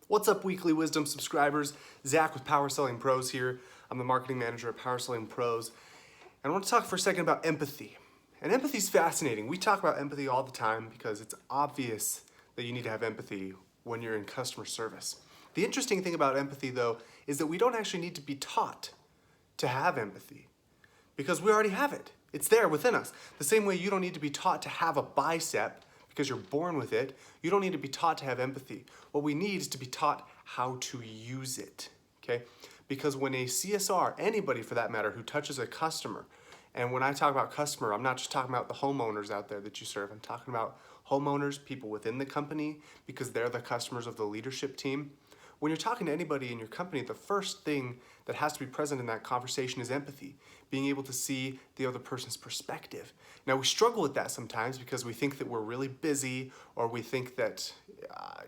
What's up, Weekly Wisdom subscribers? Zach with Power Selling Pros here. I'm the marketing manager at Power Selling Pros. And I want to talk for a second about empathy. And empathy is fascinating. We talk about empathy all the time because it's obvious that you need to have empathy when you're in customer service. The interesting thing about empathy, though, is that we don't actually need to be taught to have empathy because we already have it. It's there within us. The same way you don't need to be taught to have a bicep because you're born with it. You don't need to be taught to have empathy. What we need is to be taught how to use it, okay? Because when a CSR, anybody for that matter, who touches a customer, and when I talk about customer, I'm not just talking about the homeowners out there that you serve. I'm talking about homeowners, people within the company, because they're the customers of the leadership team. When you're talking to anybody in your company, the first thing that has to be present in that conversation is empathy, being able to see the other person's perspective. Now, we struggle with that sometimes because we think that we're really busy, or we think that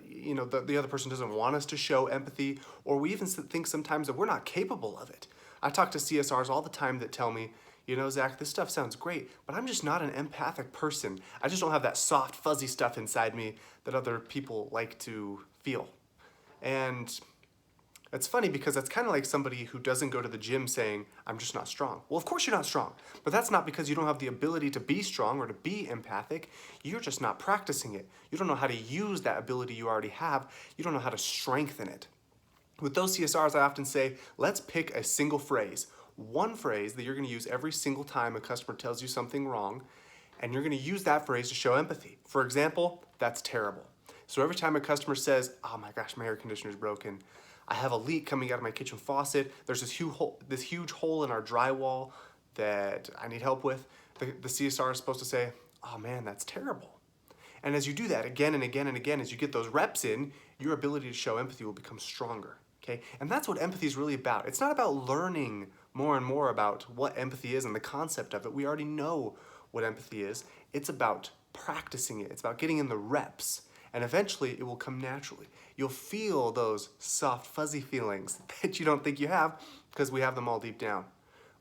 the other person doesn't want us to show empathy, or we even think sometimes that we're not capable of it. I talk to CSRs all the time that tell me, Zach, this stuff sounds great, but I'm just not an empathic person. I just don't have that soft, fuzzy stuff inside me that other people like to feel. And it's funny because that's kind of like somebody who doesn't go to the gym saying, I'm just not strong. Well, of course you're not strong, but that's not because you don't have the ability to be strong or to be empathic. You're just not practicing it. You don't know how to use that ability you already have. You don't know how to strengthen it. With those CSRs, I often say, let's pick a single phrase, one phrase that you're going to use every single time a customer tells you something wrong, and you're going to use that phrase to show empathy. For example, that's terrible. So every time a customer says, oh my gosh, my air conditioner is broken, I have a leak coming out of my kitchen faucet, there's this huge hole in our drywall that I need help with, the CSR is supposed to say, oh man, that's terrible. And as you do that again and again and again, as you get those reps in, your ability to show empathy will become stronger, okay? And that's what empathy is really about. It's not about learning more and more about what empathy is and the concept of it. We already know what empathy is. It's about practicing it. It's about getting in the reps. And eventually it will come naturally. You'll feel those soft, fuzzy feelings that you don't think you have because we have them all deep down.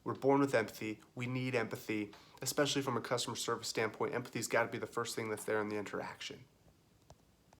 We're born with empathy. We need empathy, especially from a customer service standpoint. Empathy's got to be the first thing that's there in the interaction.